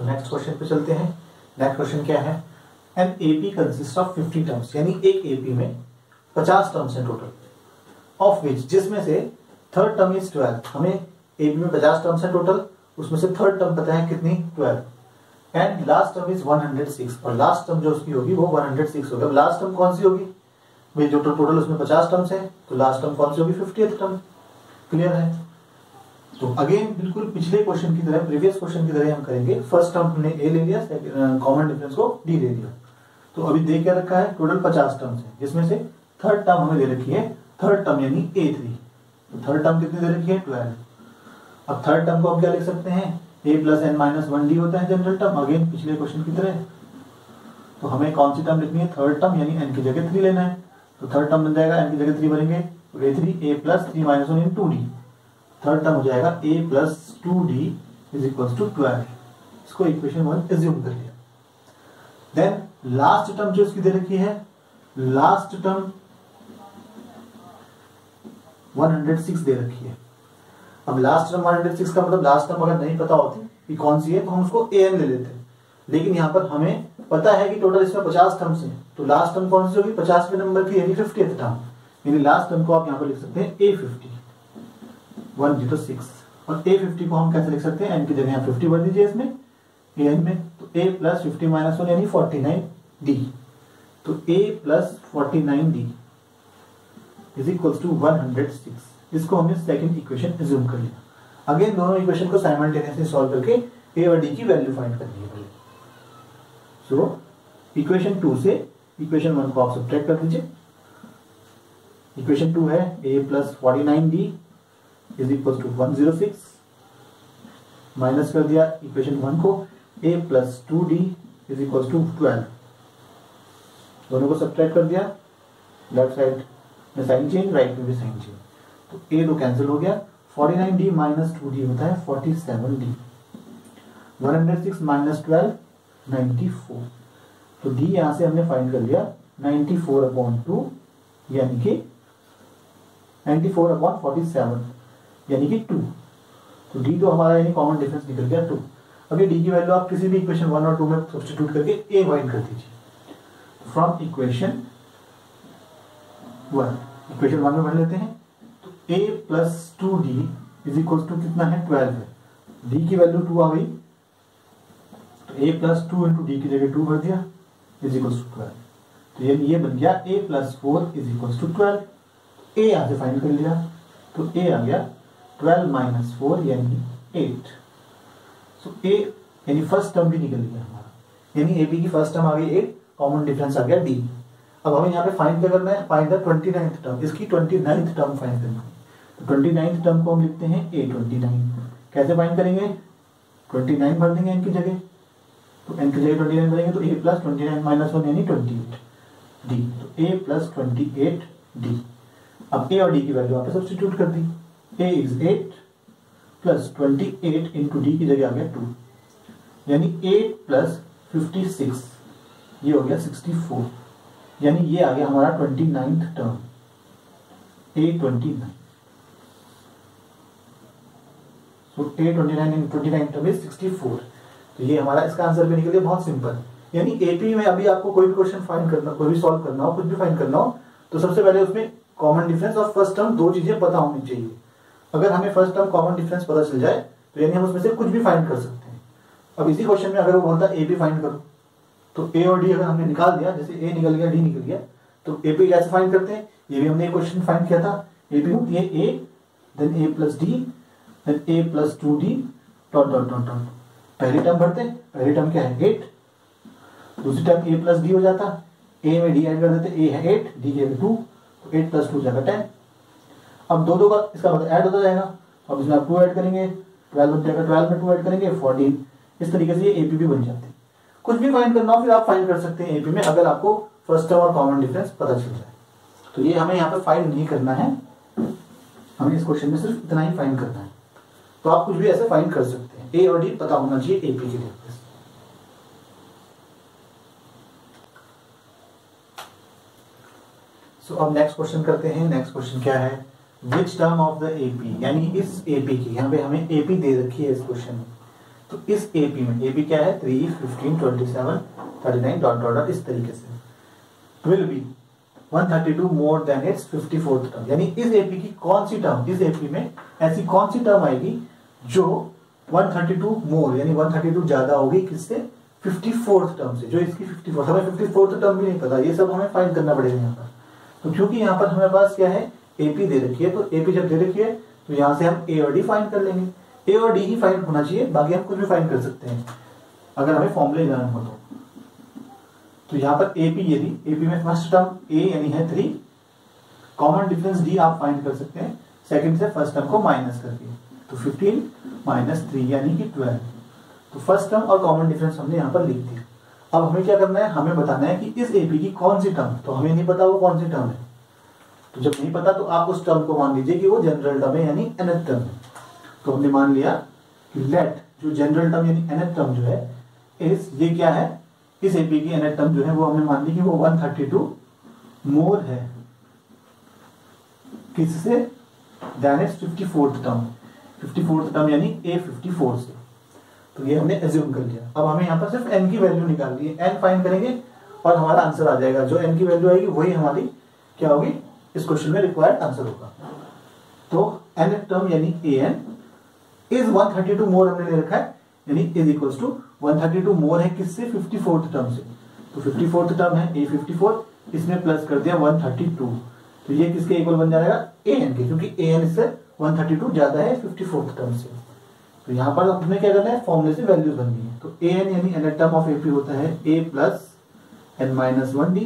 तो next question पे चलते हैं। नेक्स्ट क्वेश्चन क्या है, an AP consist of 50 terms, यानी एक एपी में 50 टर्म्स हैं टोटल, ऑफ विच जिसमें से थर्ड टर्म इज 12। हमें एपी में 50 टर्म्स हैं टोटल, उसमें से थर्ड टर्म पता है कितनी, 12, एंड लास्ट टर्म इज 106, और लास्ट टर्म जो उसकी होगी वो 106 होगी। अब लास्ट टर्म कौन सी होगी भाई, जो टोटल उसमें 50 टर्म्स है तो लास्ट टर्म कौन सी होगी, 50th टर्म। क्लियर है। तो अगेन बिल्कुल पिछले क्वेश्चन की तरह, प्रीवियस क्वेश्चन की तरह हम करेंगे। फर्स्ट टर्म हमने ए ले लिया, कॉमन डिफरेंस को डी ले लिया। तो अभी दे क्या रखा है, टोटल 50 टर्म्स है, जिसमें से थर्ड टर्म हमें दे रखी है, थर्ड टर्म यानी A3। तो थर्ड टर्म कितनी दे रखी है, 12। अब थर्ड टर्म को हम क्या लिख सकते हैं, a plus N minus 1d होता है जनरल टर्म, अगेन पिछले क्वेश्चन की तरह। तो हमें कौन सी टर्म लिखनी है, थर्ड टर्म, यानी n की जगह 3 लेना है। तो थर्ड टर्म बन जाएगा, n की जगह 3 भरेंगे तो a3 a plus 3 minus 1 in 2d। Third term हो जाएगा a plus 2d is equal to 12। इसको इक्वेशन 1 एज्यूम कर लिया। देन लास्ट टर्म जो इसकी दे रखी है, लास्ट टर्म 106 दे रखी है। अब लास्ट टर्म 106 का मतलब लास्ट टर्म अगर नहीं पता होती कि कौन सी है तो हम उसको an ले लेते हैं, लेकिन यहाँ पर हमें पता है कि टोटल इसमें 50 टर्म्स हैं। तो लास्ट टर्म कौन सी होगी, 50वें नंबर की, यानी 50th टर्म, यानी लास्ट टर्म को आप यहाँ पर लिख सकते हैं A50 106। और A50 को हम कैसे लिख सकते हैं, n की जगह 50 भर दीजिए इसमें an में, तो a प्लस 50 माइनस 1 यानी 49d। तो a plus 49d is equal to 106। इसको हमने सेकंड इक्वेशन एज्यूम कर लिया। अगेन दोनों इक्वेशन को साइमल्टेनियसली सॉल्व करके a और d की वैल्यू फाइंड करनी है। सो इक्वेशन 2 से इक्वेशन 1 को आप सब्ट्रैक्ट कर दीजिए। इक्वेशन 2 है a plus 49d is equal to 106, minus कर दिया इक्वेशन 1 को, a plus 2d is equal to 12। दोनों को सब्ट्रैक्ट कर दिया, लेफ्ट साइड में साइन चेंज, राइट में भी साइन चेंज, तो a तो कैंसिल हो गया। 49d माइनस 2d होता है 47d। 106 माइनस 12 94। तो d यहां से हमने फाइंड कर लिया 94/2, यानी कि 94/47 यानी कि 2। तो d तो हमारा यानी कॉमन डिफरेंस निकल गया 2। अभी d की वैल्यू आप किसी भी इक्वेशन 1 और 2 में सब्स्टिट्यूट करके a फाइंड कर दीजिए। फ्रॉम इक्वेशन 1, इक्वेशन 1 में भर लेते हैं। तो a plus 2d is equal to कितना है, 12 है। d की वैल्यू 2 आ गई, तो a प्लस 2 इंटू डी की जगह 2 भर दिया इज इक्वल टू 12। तो ये बन गया a plus 4 is equal to 12। a यहां से फाइंड कर लिया, तो a आ गया 12 माइनस 4 यानी 8। सो a यानी फर्स्ट टर्म भी निकल गया हमारा, यानी a b की फर्स्ट टर्म आ गई 8, कॉमन डिफरेंस आ गया d। अब हमें यहाँ पे फाइंड क्या करना है, फाइंड द 29th टर्म, इसकी 29th टर्म फाइंड करना है। तो 29th टर्म को हम लिखते हैं a29। कैसे फाइंड करेंगे, 29 भर देंगे n की जगह, तो n की जगह 29 भरेंगे तो a प्लस 29 माइनस 1 यानी 28d। तो a प्लस 28d। अब a और d की वैल्यू आपने सब्स्टिट्यूट कर दी, a is 8 plus 28 into D की जगह आ गया 2, यानी 8 प्लस 56 ये हो गया 64, यानी ये आ गया हमारा 29th term a29। So a29 in 29 term is 64। तो ये हमारा इसका आंसर भी निकल गया, बहुत सिंपल। यानी एपी में अभी आपको कोई भी क्वेश्चन फाइंड करना, कोई भी सॉल्व करना हो, कुछ भी फाइंड करना हो, तो सबसे पहले उसमें कॉमन डिफरेंस और फर्स्ट टर्म दो चीजें पता होनी चाहिए। अगर हमें फर्स्ट टर्म कॉमन डिफरेंस पता चल जाए तो यानी हम उसमें से कुछ भी फाइंड कर सकते हैं। अब इसी क्वेश्चन में अगर वो बोलता है ए बी फाइंड करो, तो ए और डी अगर हमने निकाल दिया, जैसे ए निकल गया डी निकल गया, तो ए बी कैसे फाइंड करते हैं, ये भी हमने एक क्वेश्चन फाइंड किया था। ए बी होती है A, then A plus D, then A plus 2d dot dot dot dot. पहली टर्म भरते, पहली टर्म क्या है 8, दूसरी टर्म a प्लस डी हो जाता, a में d ऐड कर देते, a है 8, d है 2, तो 8 प्लस 2 जाएगा 10। अब दो का इसका मतलब ऐड होता जाएगा, अब इसमें आप 2 ऐड करेंगे 12 बन जाएगा, 12 में 2 ऐड करेंगे 14। इस तरीके से ये एपी भी बन जाते हैं। कुछ भी फाइंड करना हो फिर आप फाइंड कर सकते हैं एपी में, अगर आपको फर्स्ट टर्म और कॉमन डिफरेंस पता चल जाए। तो ये हमें यहाँ पे फाइंड नहीं करना है, हमें इस क्वेश्चन में सिर्फ इतना ही फाइंड करना है। तो आप कुछ भी ऐसे फाइंड कर सकते हैं, ए और डी पता होना चाहिए एपी के लिए। सो अब नेक्स्ट क्वेश्चन करते हैं। नेक्स्ट क्वेश्चन क्या है, which term of the AP, यानी इस एपी की, यहाँ पे हमें एपी दे रखी है इस क्वेश्चन में, तो इस एपी में, एपी क्या है 3, 15, 27, 39 डॉट डॉट डॉट इस तरीके से will be 132 more than it's 54th term. यानी इस एपी की कौन सी टर्म, इस एपी में ऐसी कौन सी टर्म आएगी जो 132 मोर यानी 132 ज्यादा होगी किससे, 54th टर्म से, जो इसकी 54th, हमें 54th टर्म भी नहीं पता, ये सब हमें फाइंड करना पड़ेगा यहाँ पर। तो क्योंकि यहाँ पर हमारे पास क्या है, एपी दे रखी है, तो एपी जब दे रखी है तो यहाँ से हम ए और डी फाइंड कर लेंगे। ए और डी ही फाइंड होना चाहिए, बाकी हम कुछ भी फाइंड कर सकते हैं अगर हमें फॉर्मूले जाना हो तो यहाँ पर एपी, यदि एपी में फर्स्ट टर्म ए यानी है 3, कॉमन डिफरेंस डी आप फाइंड कर सकते हैं सेकंड से फर्स्ट टर्म को माइनस करके, तो 15 माइनस 3 यानी कि 12। तो फर्स्ट टर्म और कॉमन डिफरेंस हमने यहाँ पर लिख दिया। अब हमें क्या करना है, हमें बताना है कि इस एपी की कौन सी टर्म, तो हमें नहीं पता वो कौन सी टर्म है। तो जब नहीं पता तो आप उस टर्म को मान लीजिए कि वो जनरल टर्म है यानी nth टर्म है। तो हमने मान लिया कि लेट जो जनरल टर्म यानी nth टर्म जो है इस, ये क्या है, इस एपी की nth टर्म जो है वो हमने मान ली कि वो 132 मोर है किससे, then it's 54th term, 54th term यानी A54 से। तो ये हमने एज्यूम कर लिया। अब हमें यहाँ पर सिर्फ n की वैल्यू निकालनी है, n फाइंड करेंगे और हमारा आंसर आ जाएगा। जो n की वैल्यू आएगी वही हमारी क्या होगी, इस क्वेश्चन में रिक्वायर्ड आंसर होगा। तो n टर्म यानी an इज 132 मोर हमने ले रखा है, यानी इज इक्वल्स टू 132 मोर है किससे, 54th टर्म से। तो 54th टर्म है A54, इसमें प्लस कर दिया 132, तो ये किसके इक्वल बन जाएगा, an के, क्योंकि an इससे 132 ज्यादा है 54th टर्म से। तो यहाँ पर हमने क्या करना है, फॉर्मूले से वैल्यूज बननी है। तो an यानी nth टर्म ऑफ AP होता है a plus n minus 1d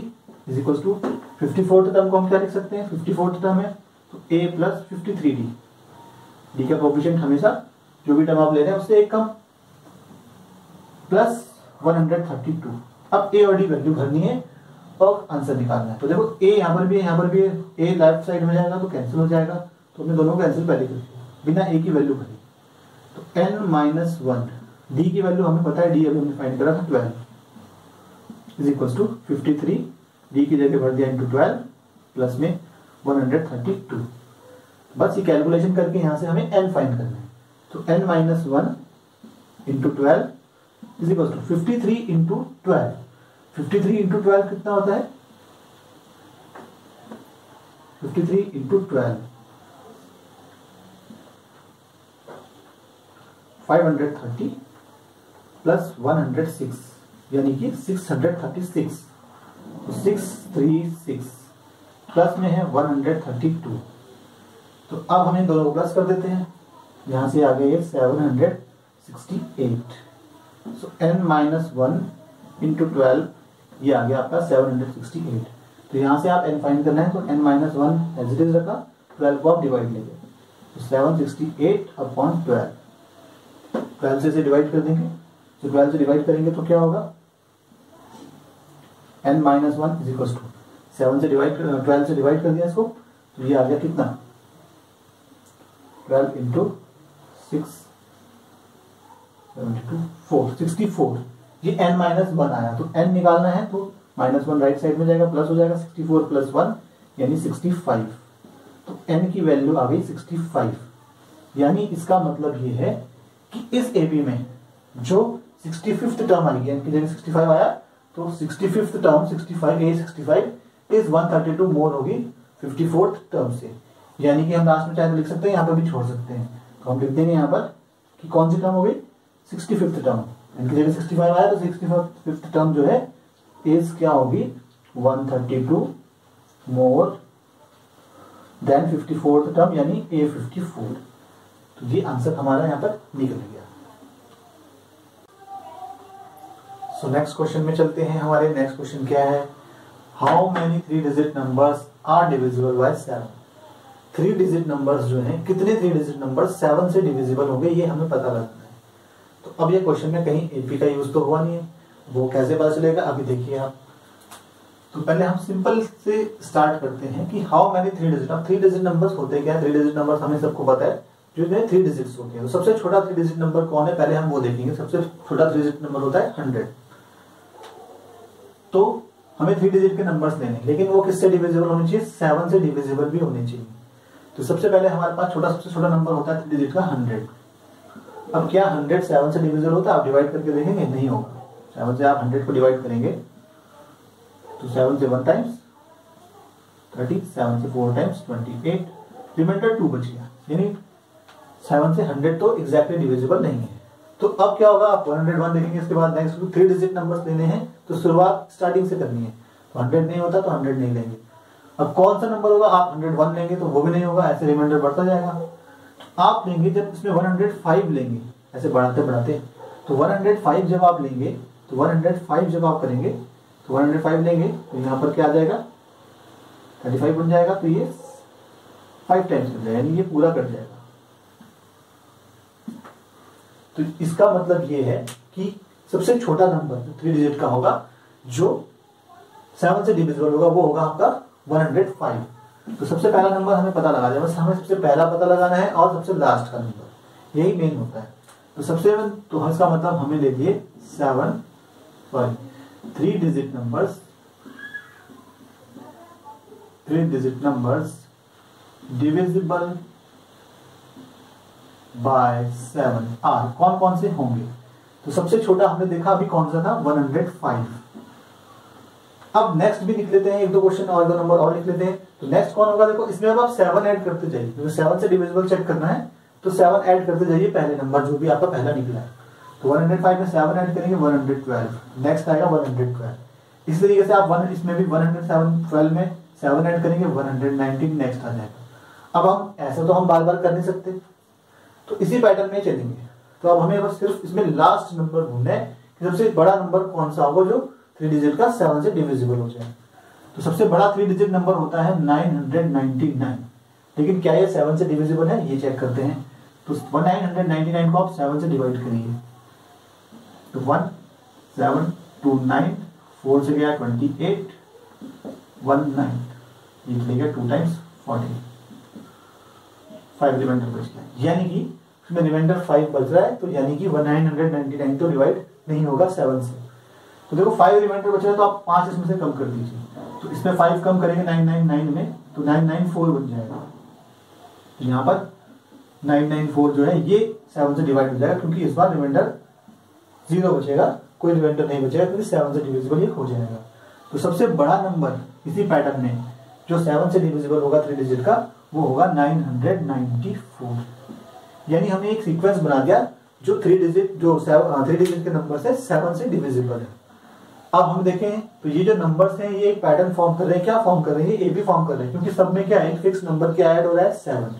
is equals to 54th term को हम क्या लिख सकते हैं, 54th टर्म है तो a प्लस 53d, d का कोएफिशिएंट हमेशा जो भी टर्म आप ले रहे हैं उससे एक कम, प्लस 132। अब a और d वैल्यू भरनी है और आंसर निकालना है। तो देखो a यहाँ पर भी है, यहाँ पर भी है, a लेफ्ट साइड में जाएगा तो कैंसिल हो जाएगा, तो हमने दोनों को कैंसिल पहले कर दिया बिना a की वैल्यू भरी। तो n माइनस 1 d की वैल्यू हमें पता है, d अभी हमने फाइंड करा था 12 इज इक्वल्स टू 53, d की जगह भर दिया इंटू 12 प्लस में 132। बस ये कैलकुलेशन करके यहाँ से हमें n फाइंड करना है। तो n minus 1 into 12 is equals to 53 into 12, 53 into 12 कितना होता है, 53 इंटू 12 530 प्लस 106 यानी कि 636, 636 प्लस में है 132। तो अब हम इन दोनों को प्लस कर देते हैं, यहां से आ गए 768। सो n माइनस 1 इंटू 12 ये आ गया आपका 768। तो यहां से आप n फाइंड करना है, तो n minus 1 as it is रखा, 12 को आप डिवाइड ले गए, तो 768 अपॉन 12, 12 से डिवाइड कर देंगे। तो 12 से डिवाइड करेंगे तो क्या होगा, n minus 1 is equal to 7 से डिवाइड, 12 से डिवाइड कर दिया इसको, तो ये आ गया कितना, 12 इंटू 6 64। ये n माइनस 1 आया, तो n निकालना है तो माइनस 1 राइट साइड में जाएगा, प्लस हो जाएगा 64 प्लस 1 यानी 65। तो n की वैल्यू आ गई 65। यानी इसका मतलब ये है कि इस एपी में जो 65th टर्म आई है, n की जगह 65 आया, तो 65th टर्म 65 इज 132 मोर होगी 54th टर्म से। यानी कि हम लास्ट में चाहे तो लिख सकते हैं, यहाँ पर भी छोड़ सकते हैं, तो हम लिख देंगे यहाँ पर कि कौन सी टर्म हो गई, 65th टर्म, इनकी जगह 65 आया तो 65th टर्म जो है इज क्या होगी, 132 मोर देन 54th टर्म यानी A54। तो ये आंसर हमारा यहाँ पर निकल गया। सो नेक्स्ट क्वेश्चन में चलते हैं। हमारे नेक्स्ट क्वेश्चन क्या है, how many 3 digit numbers are divisible by 7। 3 digit numbers जो हैं, कितने 3 डिजिट नंबर्स 7 से डिविजिबल होंगे, ये हमें पता लगना है। तो अब ये क्वेश्चन में कहीं एपी का यूज तो हुआ नहीं है, वो कैसे पता चलेगा, अभी देखिए आप। तो पहले हम सिंपल से स्टार्ट करते हैं कि हाउ मेनी 3 डिजिट। अब 3 डिजिट नंबर्स होते क्या है, 3 डिजिट नंबर्स हमें सबको पता है, जो 3 डिजिट्स होते हैं। तो सबसे छोटा 3 डिजिट नंबर कौन है, पहले हम वो देखेंगे। सबसे छोटा 3 डिजिट नंबर होता है 100। तो हमें 3 डिजिट के नंबर्स लेने, लेकिन वो किससे डिविजिबल होने चाहिए, 7 से डिविजिबल भी होने चाहिए। तो सबसे पहले हमारे पास सबसे छोटा नंबर होता है 3 डिजिट का 100। अब क्या 100 7 से डिविजिबल होता है? आप डिवाइड करके देखेंगे, नहीं होगा। 7 से आप 100 को डिवाइड करेंगे तो 7 से 1 टाइम्स 30, 7 से 4 टाइम्स 28, रिमाइंडर 2 बच गया। यानी 7 से 100 तो एग्जैक्टली डिविजिबल नहीं है। तो अब क्या होगा, आप 101 देखेंगे, इसके बाद नेक्स्ट 3 डिजिट नंबर्स लेने हैं तो शुरुआत स्टार्टिंग से करनी है। तो 100 नहीं होता तो 100 नहीं लेंगे। अब कौन सा नंबर होगा, आप 101 लेंगे तो वो भी नहीं होगा, ऐसे रिमाइंडर बढ़ता जाएगा। आप लेंगे जब इसमें 105 लेंगे, ऐसे बढ़ाते बढ़ाते, तो 105 जब आप लेंगे तो 105 जब आप करेंगे तो 105 लेंगे तो यहाँ पर क्या आ जाएगा, 35 बन जाएगा। तो ये 5 टाइम्स बन जाएगा, यानी ये पूरा कट जाएगा। तो इसका मतलब ये है कि सबसे छोटा नंबर 3 डिजिट का होगा जो 7 से डिविजिबल होगा, वो होगा आपका 105। तो सबसे पहला नंबर हमें पता लगा दिया, बस हमें सबसे पहला पता लगाना है और सबसे लास्ट का नंबर, यही मेन होता है। तो सबसे तो इसका मतलब हमें ले लिए 3 digit numbers divisible by 7 are कौन कौन से होंगे। तो सबसे छोटा हमने देखा अभी कौन सा था, 105। अब नेक्स्ट भी लिख लेते हैं, एक दो क्वेश्चन और 2 नंबर और लिख लेते हैं। तो नेक्स्ट कौन होगा, देखो इसमें अब आप 7 ऐड करते जाइए, क्योंकि 7 से डिविजिबल चेक करना है तो 7 ऐड करते जाइए पहले नंबर जो भी आपका पहला निकला है। तो 105 में 7 ऐड करेंगे 112, नेक्स्ट आएगा 112। इस तरीके से आप इसमें भी 112 में 7 ऐड करेंगे 119, नेक्स्ट आ जाएगा। अब हम ऐसा तो हम बार बार कर नहीं सकते, तो इसी पैटर्न में चलेंगे। तो अब हमें बस सिर्फ इसमें लास्ट नंबर ढूंढना है कि सबसे बड़ा नंबर कौन सा होगा जो 3 डिजिट का 7 से डिविजिबल हो जाए। तो सबसे बड़ा 3 डिजिट नंबर होता है 999, लेकिन क्या ये 7 से डिविजिबल है, ये चेक करते हैं। तो 999 को आप 7 से डिवाइड करिए, तो 1 7 2 9, 4 से गया 28, 1 9, ये चलेगा 2 टाइम्स 40, 5 रिमाइंडर बच गया, यानी कि इसमें रिमाइंडर 5 बच रहा है। तो यानी कि 999 तो डिवाइड नहीं होगा 7 से। तो देखो 5 रिमाइंडर बच रहा है, तो आप 5 इसमें से कम कर दीजिए। तो इसमें 5 कम करेंगे 999 में तो 994 बन जाएगा। तो यहाँ पर 994 जो है ये 7 से डिवाइड हो जाएगा, क्योंकि इस बार रिमाइंडर 0 बचेगा, कोई रिमाइंडर नहीं बचेगा, क्योंकि 7 से डिविजिबल ये हो जाएगा। तो सबसे बड़ा नंबर इसी पैटर्न में जो 7 से डिविजिबल होगा 3 डिजिट का, वो होगा 994। यानी हमने एक सीक्वेंस बना दिया जो 3 डिजिट के नंबर से 7 से डिविजिबल है। अब हम देखें तो ये जो नंबर्स हैं ये एक पैटर्न फॉर्म कर रहे हैं। क्या फॉर्म कर रहे हैं, ये एबी फॉर्म कर रहे हैं, क्योंकि सब में क्या है, एक फिक्स नंबर क्या ऐड हो रहा है, 7।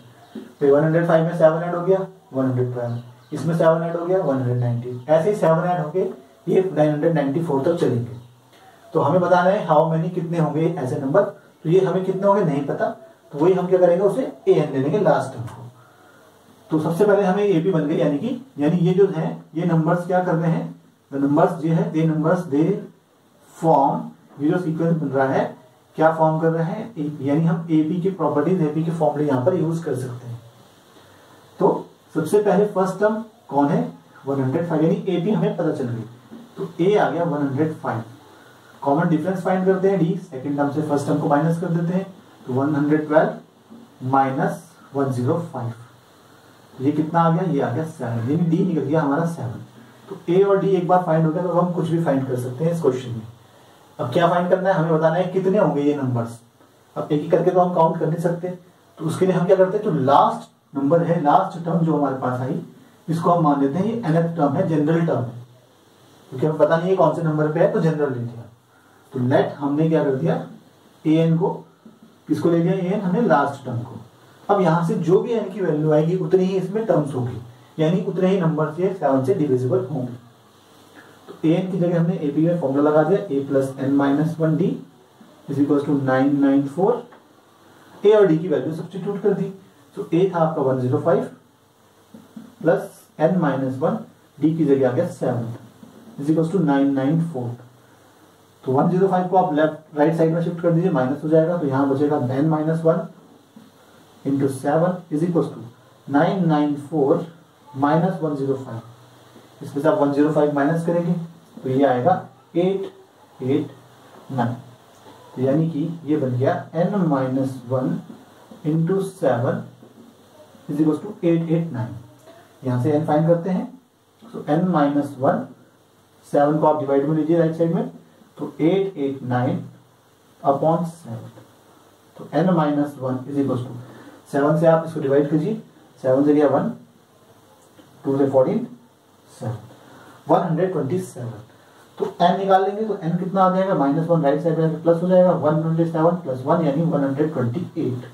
तो 105 में 7 ऐड हो गया 112, इसमें 7 ऐड हो गया 190, ऐसे ही 7 ऐड होके ये 994 तक चलेंगे। तो हमें बताना है हाउ मेनी कितने होंगे ऐसे नंबर। तो ये हमें कितने होंगे नहीं पता, तो वही हम क्या करेंगे, उसे एन ले लेंगे लास्ट टर्म को। तो सबसे पहले हमें एपी बन गई, यानी ये जो है ये नंबर्स क्या कर रहे हैं, नंबर्स जो है दे फॉर्म, ये जो सीक्वेंस बन रहा है क्या फॉर्म कर रहे हैं, यानी हम एपी की प्रॉपर्टीज, एपी के फॉर्मूले यहाँ पर यूज कर सकते हैं। तो सबसे पहले फर्स्ट टर्म कौन है, 105, यानी एपी हमें पता चल गई। तो ए आ गया 105, कॉमन डिफरेंस फाइंड करते हैं, डी सेकंड टर्म से फर्स्ट टर्म को माइनस कर देते हैं। तो 112 माइनस 105, ये कितना आ गया, ये आ गया 7, यानी डी निकल गया हमारा 7। तो ए और डी एक बार फाइंड हो गया, तो हम कुछ भी फाइंड कर सकते हैं इस क्वेश्चन में। अब क्या फाइंड करना है, हमें बताना है कितने होंगे ये नंबर्स। अब एक ही करके तो हम काउंट कर नहीं सकते, तो उसके लिए हम क्या करते हैं, जो लास्ट नंबर है, लास्ट टर्म जो हमारे पास आई, इसको हम मान लेते हैं ये nth टर्म है, जनरल टर्म है, क्योंकि हमें पता नहीं है कौन से नंबर पे है, तो जनरल ले लिया। तो लेट हमने क्या कर दिया, an को किसको ले लिया, an हमने लास्ट टर्म को। अब यहाँ से जो भी n की वैल्यू आएगी उतनी ही इसमें टर्म्स होगी, यानी उतने ही नंबर से 7 से डिविजिबल होंगे। तो an की जगह हमने ap में फॉर्मूला लगा दिया, a plus n minus 1d is equal to 994। a और d की वैल्यू सब्स्टिट्यूट कर दी, तो a था आपका 105 प्लस n माइनस 1, d की जगह आ गया 7 इज इक्वल टू 994। तो 105 को आप लेफ्ट राइट साइड में शिफ्ट कर दीजिए, माइनस हो जाएगा, तो यहाँ बचेगा n minus 1 into 7 is equal to 994 minus 105। इसमें से आप 105 माइनस करेंगे तो ये आएगा 889। तो यानी कि ये बन गया n minus 1 into 7 is equal to 889। यहां से n फाइंड करते हैं। तो n माइनस 1, 7 को आप डिवाइड में लीजिए राइट साइड में, तो 889 अपॉन 7। तो n minus 1 is equal to 7 से आप इसको डिवाइड कीजिए, 7 से गया 1, 2 से 14, 7, 127। तो n निकाल लेंगे तो n कितना आ जाएगा, -1 राइट साइड में प्लस हो जाएगा, 127 प्लस 1 यानी 128।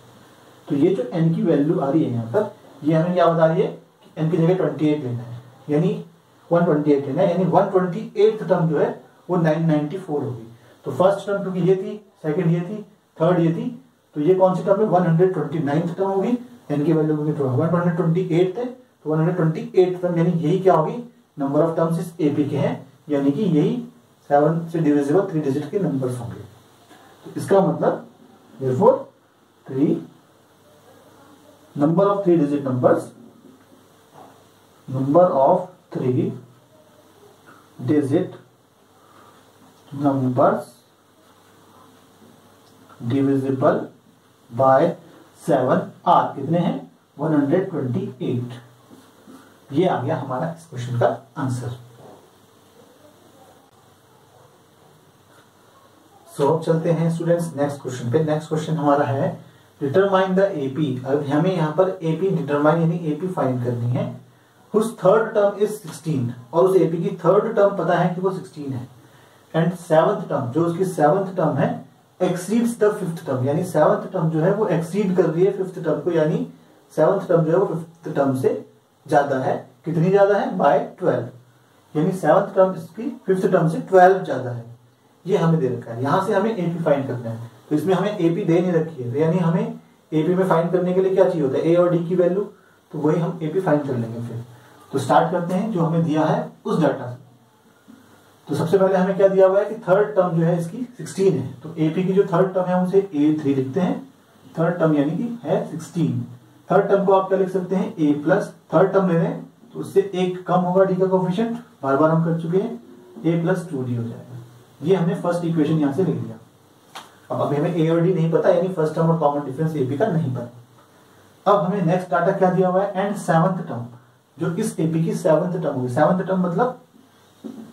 तो ये जो n की वैल्यू आ रही है यहाँ पर, ये हमें क्या बता रही है कि n की जगह 28 लेना है, यानी 128 लेना है, यानी 128th टर्म जो है वो 994 होगी। तो फर्स्ट टर्म क्योंकि ये थी, सेकंड ये थी, थर्ड ये थी, तो ये कौन सी टर्म है, 129th टर्म होगी। n की वैल्यू क्योंकि 128 है तो 128th टर्म, यानी यही क्या होगी, नंबर ऑफ टर्म्स इस एपी के हैं, यानी कि यही 7 से डिविजिबल 3 डिजिट के नंबर्स होंगे। तो इसका मतलब therefore 3 number of 3 digit numbers, number of 3 digit numbers divisible by 7 are कितने हैं, 128। ये आ गया हमारा इस क्वेश्चन का आंसर। सो अब चलते हैं स्टूडेंट्स नेक्स्ट क्वेश्चन पे। नेक्स्ट क्वेश्चन हमारा है डिटरमाइन द एपी। अब हमें यहाँ पर एपी डिटरमाइन यानी एपी फाइंड करनी है whose थर्ड टर्म इज 16, और उस एपी की थर्ड टर्म पता है कि वो 16 है, एंड सेवंथ टर्म जो उसकी सेवंथ टर्म है एक्सीड्स द फिफ्थ टर्म, यानी सेवंथ टर्म जो है वो एक्सीड कर रही है फिफ्थ टर्म को, यानी सेवंथ टर्म जो है वो फिफ्थ टर्म से ज्यादा है। कितनी ज्यादा है, बाय 12, यानी सेवंथ टर्म इसकी फिफ्थ टर्म से 12 ज्यादा है। ये हमें दे रखा है, यहां से हमें एपी फाइंड करना है। तो इसमें हमें एपी दे नहीं रखी है, यानी हमें एपी में फाइंड करने के लिए क्या चाहिए होता है, ए और डी की वैल्यू, तो वही हम एपी फाइंड कर लेंगे। फिर तो स्टार्ट करते हैं जो हमें दिया है उस डाटा से। तो सबसे पहले हमें क्या दिया हुआ है कि थर्ड टर्म जो है इसकी 16 है, तो एपी की जो थर्ड टर्म है उसे A3 लिखते हैं। थर्ड टर्म यानी कि है 16। थर्ड टर्म को आप क्या लिख सकते हैं, ए प्लस, थर्ड टर्म ले रहे हैं तो उससे एक कम होगा डी का कोएफिशिएंट, बार बार हम कर चुके हैं, a प्लस 2d हो जाएगा। ये हमने फर्स्ट इक्वेशन यहां से लिख लिया। अब अभी हमें ए और डी नहीं पता, यानी फर्स्ट टर्म और कॉमन डिफरेंस एपी का नहीं पता। अब हमें नेक्स्ट डाटा क्या दिया हुआ है, एंड सेवंथ टर्म, जो इस एपी की सेवंथ टर्म होगी। सेवंथ टर्म मतलब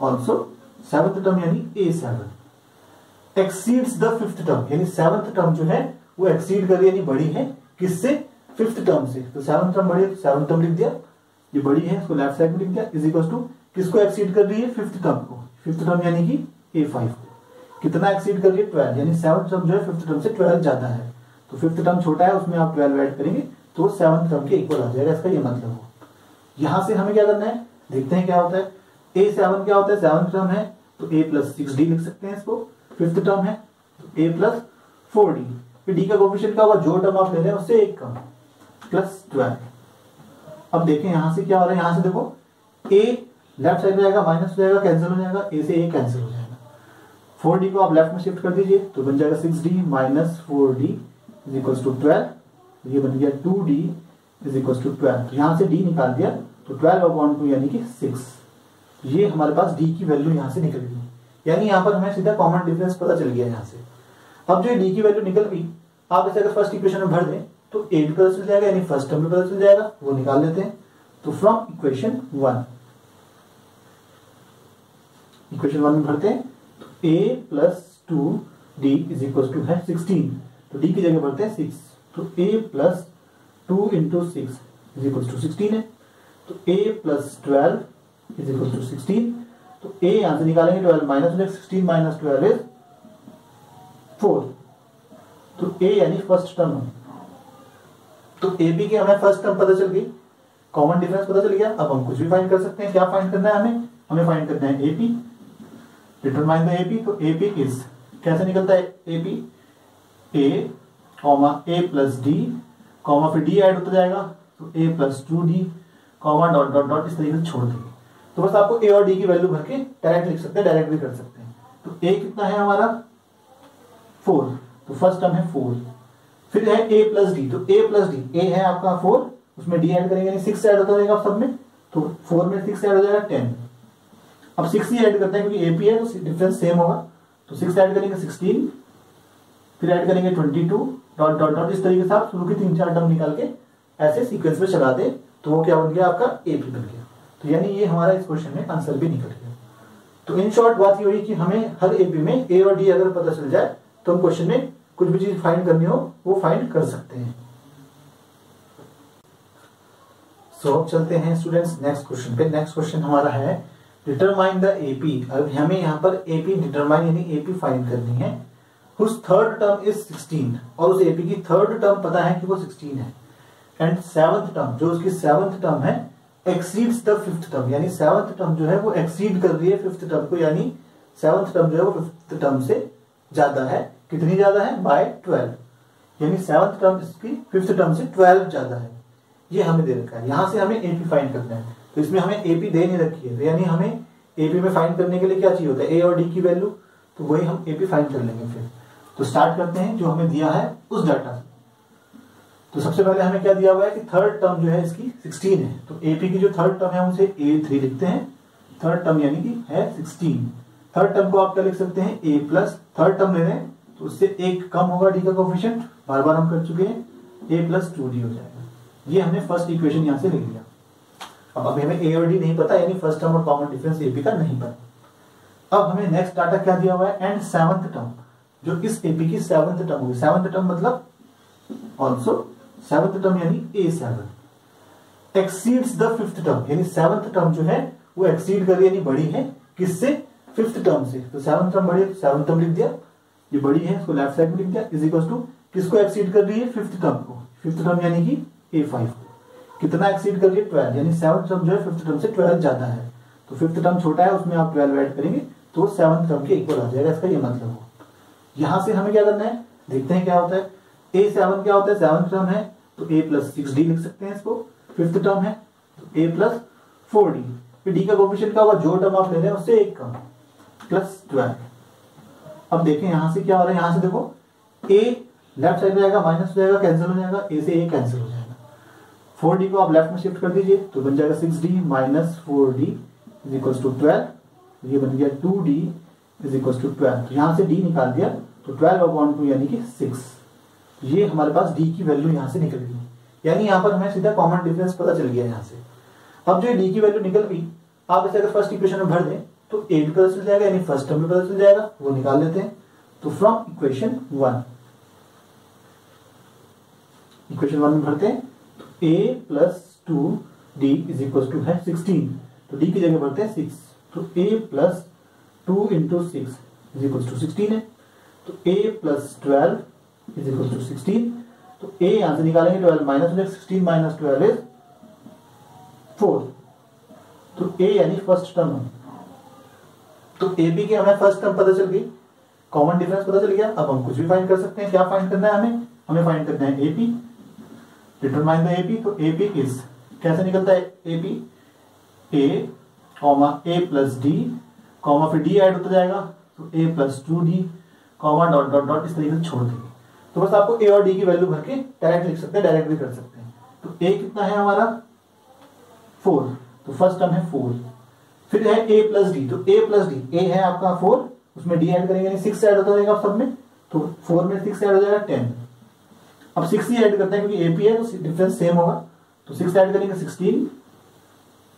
ऑल्सो सेवंथ टर्म यानी A7 exceeds the fifth term, यानी सेवंथ टर्म जो है वो एक्सीड कर रही है, यानी बड़ी है किससे, फिफ्थ टर्म से। तो सेवंथ टर्म बड़ी है तो सेवंथ टर्म लिख दिया, ये बड़ी है इसको लेफ्ट साइड में लिख दिया, इज इक्वल टू किसको एक्सीड कर रही है, फिफ्थ टर्म को। फिफ्थ टर्म यानी कि A5 को कितना एक्सीड कर रही है, 12, यानी सेवंथ टर्म जो है फिफ्थ टर्म से 12 ज्यादा है। तो फिफ्थ टर्म छोटा है, उसमें आप 12 ऐड करेंगे तो सेवंथ टर्म के इक्वल आ जाएगा, इसका ये मतलब हो। यहां से हमें क्या करना है, देखते हैं क्या होता है। A7 क्या होता है, सेवंथ टर्म है तो A प्लस 6d लिख सकते हैं इसको, फिफ्थ टर्म है तो A प्लस 4d। फिर d का कोएफिशिएंट क्या होगा, जो टर्म आप ले रहे हैं उससे एक कम, प्लस 12। अब देखें यहां से क्या हो रहा है, यहां से देखो A लेफ्ट साइड में जाएगा, माइनस हो जाएगा, कैंसिल हो जाएगा, A से A कैंसिल हो जाएगा। 4d को आप लेफ्ट में शिफ्ट कर दीजिए तो बन जाएगा 6d minus 4d is equal to 12। ये बन गया 2d इज इक्वल टू 12। तो यहां से d निकाल दिया तो 12/2 यानी कि 6। ये हमारे पास d की वैल्यू यहां से निकल गई, यानी यहां पर हमें सीधा कॉमन डिफरेंस पता चल गया यहां से। अब जो d की वैल्यू निकल गई, आप इसे अगर फर्स्ट इक्वेशन में भर दें तो a भी पता चल जाएगा, यानी फर्स्ट टर्म भी पता चल जाएगा, वो निकाल लेते हैं। तो फ्रॉम इक्वेशन 1 में भरते हैं तो a plus 2d is equal to है 16, तो d की जगह भरते हैं 6, तो a plus 2 into 6 is equal to 16 है। तो a plus 12 is equal to 16, तो a यहां से निकालेंगे 12 माइनस 16 माइनस 12 इज 4, तो a यानी फर्स्ट टर्म है। तो a b की हमें फर्स्ट टर्म पता चल गई, कॉमन डिफरेंस पता चल गया। अब हम कुछ भी फाइंड कर सकते हैं। क्या फाइंड करना है हमें फाइंड करना है एपी, डिटरमाइन द एपी। तो एपी इज कैसे निकलता है, AP a comma a plus D comma फिर d ऐड होता जाएगा तो a plus 2d comma dot dot dot, इस तरीके से छोड़ देंगे। तो बस आपको a और d की वैल्यू भर के डायरेक्ट लिख सकते हैं, डायरेक्ट भी कर सकते हैं। तो a कितना है हमारा 4, तो फर्स्ट टर्म है 4, फिर है a प्लस डी, तो a प्लस डी, a है आपका 4, उसमें d ऐड करेंगे यानी 6 ऐड होता जाएगा सब में, तो 4 में 6 ऐड हो जाएगा 10। अब 6 ही ऐड करते हैं क्योंकि AP है तो डिफरेंस सेम होगा, तो 6 ऐड करेंगे 16, फिर ऐड करेंगे 22 डॉट डॉट डॉट, इस तरीके से आप शुरू की 3-4 टर्म निकाल के ऐसे सीक्वेंस में चला दे तो वो क्या बन गया आपका एपी बन गया। तो यानी ये हमारा इस क्वेश्चन में आंसर भी निकल गया। तो इन शॉर्ट बात ये हुई कि हमें हर एपी में ए और डी अगर पता चल जाए तो हम क्वेश्चन में कुछ भी चीज फाइंड करनी हो वो फाइंड कर सकते हैं। सो चलते हैं स्टूडेंट्स नेक्स्ट क्वेश्चन पे। नेक्स्ट क्वेश्चन हमारा है डिटरमाइन द एपी। अब हमें यहाँ पर एपी डिटरमाइन यानी एपी फाइंड करनी है whose third term is 16 और उस एपी की थर्ड टर्म पता है कि वो 16 है एंड सेवंथ टर्म जो उसकी सेवंथ टर्म है एक्सीड्स द फिफ्थ टर्म, यानी सेवंथ टर्म जो है वो एक्सीड कर रही है फिफ्थ टर्म को, यानी सेवंथ टर्म जो है वो फिफ्थ टर्म से ज्यादा है। कितनी ज्यादा है? बाय 12, यानी सेवंथ टर्म इसकी फिफ्थ टर्म से 12 ज्यादा है। ये हमें दे रखा है। यहां से हमें एपी फाइंड करना है, तो इसमें हमें एपी दे नहीं रखी है, तो यानी हमें एपी में फाइंड करने के लिए क्या चाहिए होता है? ए और डी की वैल्यू, तो वही हम एपी फाइंड कर लेंगे। फिर तो स्टार्ट करते हैं जो हमें दिया है उस डाटा से। तो सबसे पहले हमें क्या दिया हुआ है कि थर्ड टर्म जो है इसकी 16 है, तो एपी की जो थर्ड टर्म है उसे A3 लिखते हैं। थर्ड टर्म यानी कि है 16। थर्ड टर्म को आप क्या लिख सकते हैं? A प्लस थर्ड टर्म ले रहे हैं तो उससे एक कम होगा डी का कोफिशिएंट, बार बार हम कर चुके हैं, A प्लस 2D हो जाएगा। ये हमने फर्स्ट इक्वेशन यहां से लिख लिया। अब अभी हमें ए और डी नहीं पता, यानी फर्स्ट टर्म और कॉमन डिफरेंस एपी का नहीं पता। अब हमें नेक्स्ट डाटा क्या दिया हुआ है? एंड सेवंथ टर्म, जो इस एपी की सेवंथ टर्म होगी। सेवंथ टर्म मतलब ऑल्सो सेवंथ टर्म यानी A7 exceeds the fifth term, यानी सेवंथ टर्म जो है वो एक्सीड कर रही है, यानी बड़ी है किससे? फिफ्थ टर्म से। तो सेवंथ टर्म बड़ी है तो सेवंथ टर्म लिख दिया, ये बड़ी है इसको लेफ्ट साइड में लिख दिया, इज इक्वल टू किसको एक्सीड कर रही है? फिफ्थ टर्म को। फिफ्थ टर्म यानी कि A5 को। कितना एक्सीड कर रही है? 12, यानी सेवंथ टर्म जो है फिफ्थ टर्म से 12 ज्यादा है। तो फिफ्थ टर्म छोटा है, उसमें आप 12 ऐड करेंगे तो सेवंथ टर्म के इक्वल आ जाएगा, इसका ये मतलब हो। यहां से हमें क्या करना है, देखते हैं क्या होता है। A7 क्या होता है? सेवंथ टर्म है तो A प्लस 6D लिख सकते हैं इसको। फिफ्थ टर्म है तो A प्लस 4D। फिर D का कोफिशिएंट क्या होगा? जो टर्म आप ले रहे हैं उससे एक कम, प्लस 12। अब देखें यहां से क्या हो रहा है, यहां से देखो A लेफ्ट साइड में जाएगा, माइनस हो जाएगा, कैंसिल हो जाएगा, A से A कैंसिल हो जाएगा। 4D को आप लेफ्ट में शिफ्ट कर दीजिए तो बन जाएगा 6D minus 4D is equal to 12। ये बन गया 2D इज इक्वल टू 12। तो यहां से D निकाल दिया तो 12/2 यानी कि 6। ये हमारे पास D की वैल्यू यहां से निकल गई, यानी यहां पर हमें सीधा कॉमन डिफरेंस पता चल गया यहां से। अब जो D की वैल्यू निकल गई, आप इसे अगर फर्स्ट इक्वेशन में भर दें तो A भी पता चल जाएगा, यानी फर्स्ट टर्म भी पता चल जाएगा, वो निकाल लेते हैं। तो फ्रॉम इक्वेशन 1 में भरते हैं तो A plus 2D is equal to है 16, तो D की जगह भरते हैं 6, तो A plus 2 into 6 is equal to 16 है। तो A plus 12 is equal to 16, तो A यहां से निकालेंगे 12 माइनस 16 माइनस 12 इज 4, तो A यानी फर्स्ट टर्म है। तो AB की हमें फर्स्ट टर्म पता चल गई, कॉमन डिफरेंस पता चल गया। अब हम कुछ भी फाइंड कर सकते हैं। क्या फाइंड करना है हमें फाइंड करना है AP, डिटरमाइन द AP। तो AP इज कैसे निकलता है? AP A comma A plus D comma फिर D ऐड होता जाएगा तो A plus 2D comma dot dot dot, इस तरीके से छोड़ देंगे। तो बस आपको A और D की वैल्यू भर के डायरेक्ट लिख सकते हैं, डायरेक्ट भी कर सकते हैं। तो A कितना है हमारा? 4, तो फर्स्ट टर्म है 4। फिर है A प्लस D, तो A प्लस D, A है आपका 4, उसमें D ऐड करेंगे यानी 6 ऐड होता जाएगा सब में, तो 4 में 6 ऐड हो जाएगा 10। अब 6 ही ऐड करते हैं क्योंकि AP है तो डिफरेंस सेम होगा, तो 6 ऐड करेंगे 16,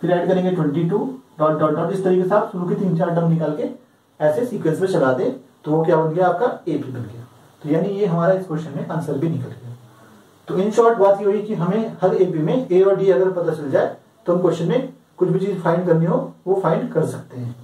फिर ऐड करेंगे 22 डॉट डॉट डॉट, इस तरीके से आप शुरू के 3-4 टर्म निकाल के ऐसे सीक्वेंस में चला दे तो वो क्या बन गया? आपका AP बन गया। तो यानी ये हमारा इस क्वेश्चन में आंसर भी निकल गया। तो इन शॉर्ट बात ये हुई कि हमें हर एपी में A और D अगर पता चल जाए तो हम क्वेश्चन में कुछ भी चीज फाइंड करनी हो वो फाइंड कर सकते हैं।